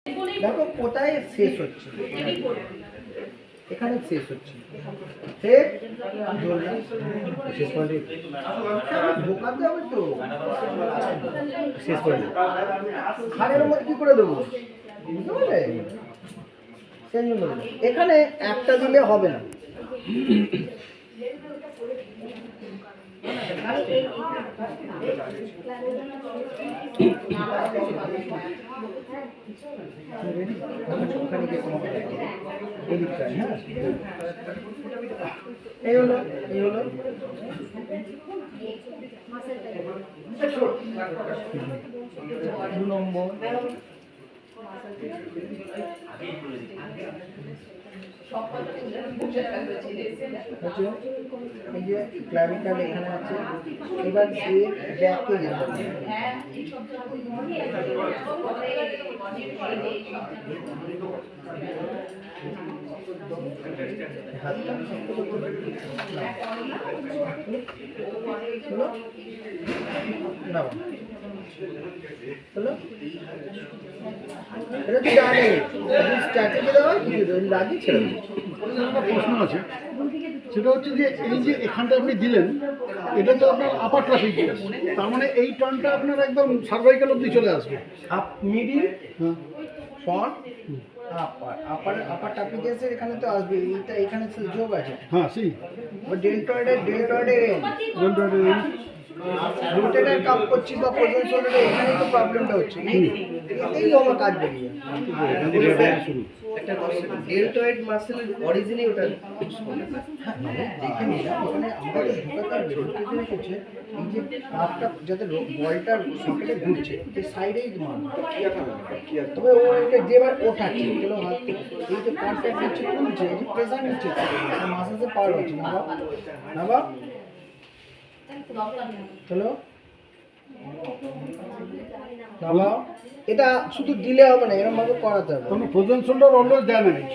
দেখো কোথায় শেষ হচ্ছে, এখানে শেষ হচ্ছে, ঠিক শেষ পয়েন্টে ঢোকাতে হবে তো, শেষ পয়েন্টে খাড়ের মধ্যে কি করে দেবো, বুঝতে পারলে? সেই জন্য এখানে একটা দিলে হবে না। এই হলো, এই হলো দু নম্বর। এই যে ক্লাভিকল এখানে আছে, এবার যে ব্যাকে যেতে হবে। হাতটা না হলো, এটা তো জানে স্ট্র্যাটেজি দেওয়া কিছু রাজি ছিল। প্রশ্ন আছে, সেটা হচ্ছে যে এই যে এখানটা আপনি দিলেন, এটা তো আপনার আপার ট্রাফিক, তার মানে এই টার্নটা আপনার একদম সার্ভাইকাল অবধি চলে আসবে। আপ মিডিল হ্যাঁ, ফ্রন্ট আপার, আপার ট্রাফিকেসের এখানে তো আসবে, এইটা এখানে যোগ আছে। হ্যাঁ সি ডেল্টয়েডের রোটেটার কাপ করছি বা পোজিশন শোল্ডারে, এখানে তো প্রবলেমটা হচ্ছে, এতেই আমার কাজ বেরিয়ে ডেল্টয়েড মাসেলের অরিজিনই ওটা দেখে নিলাম। এখানে আমাদের ঢোকাতে রেখেছে এই যে কাপটা যাতে বলটার সকেটে ঘুরছে, এই সাইডেই মার, তবে ও এটা যেবার ওঠাচ্ছে চলো হাত, এই যে কাপটা নিচে খুলছে, এই যে প্রেসার নিচ্ছে, মাসেলসে পাওয়ার হচ্ছে না বাবা, না বাবা চলো বাবা। এটা শুধু দিলে হবে না, এরকম ভাবে করাতে হবে। কোনো frozen shoulder always dynamic,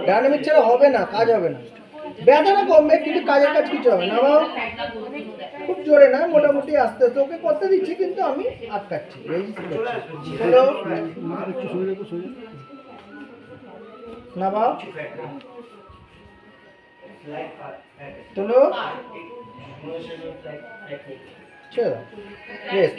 dynamic ছাড়া হবে না, কাজ হবে না। ব্যথাটা কমবে কিন্তু কাজের কাজ কিছু হবে না বাবা। খুব জোরে না, মোটামুটি আস্তে আস্তে ওকে করতে দিচ্ছি, কিন্তু আমি আটকাচ্ছি। হ্যালো একটু সরে যাবো, সরে না বাবা, চলো ছেড়ে দাও, রেস্ট।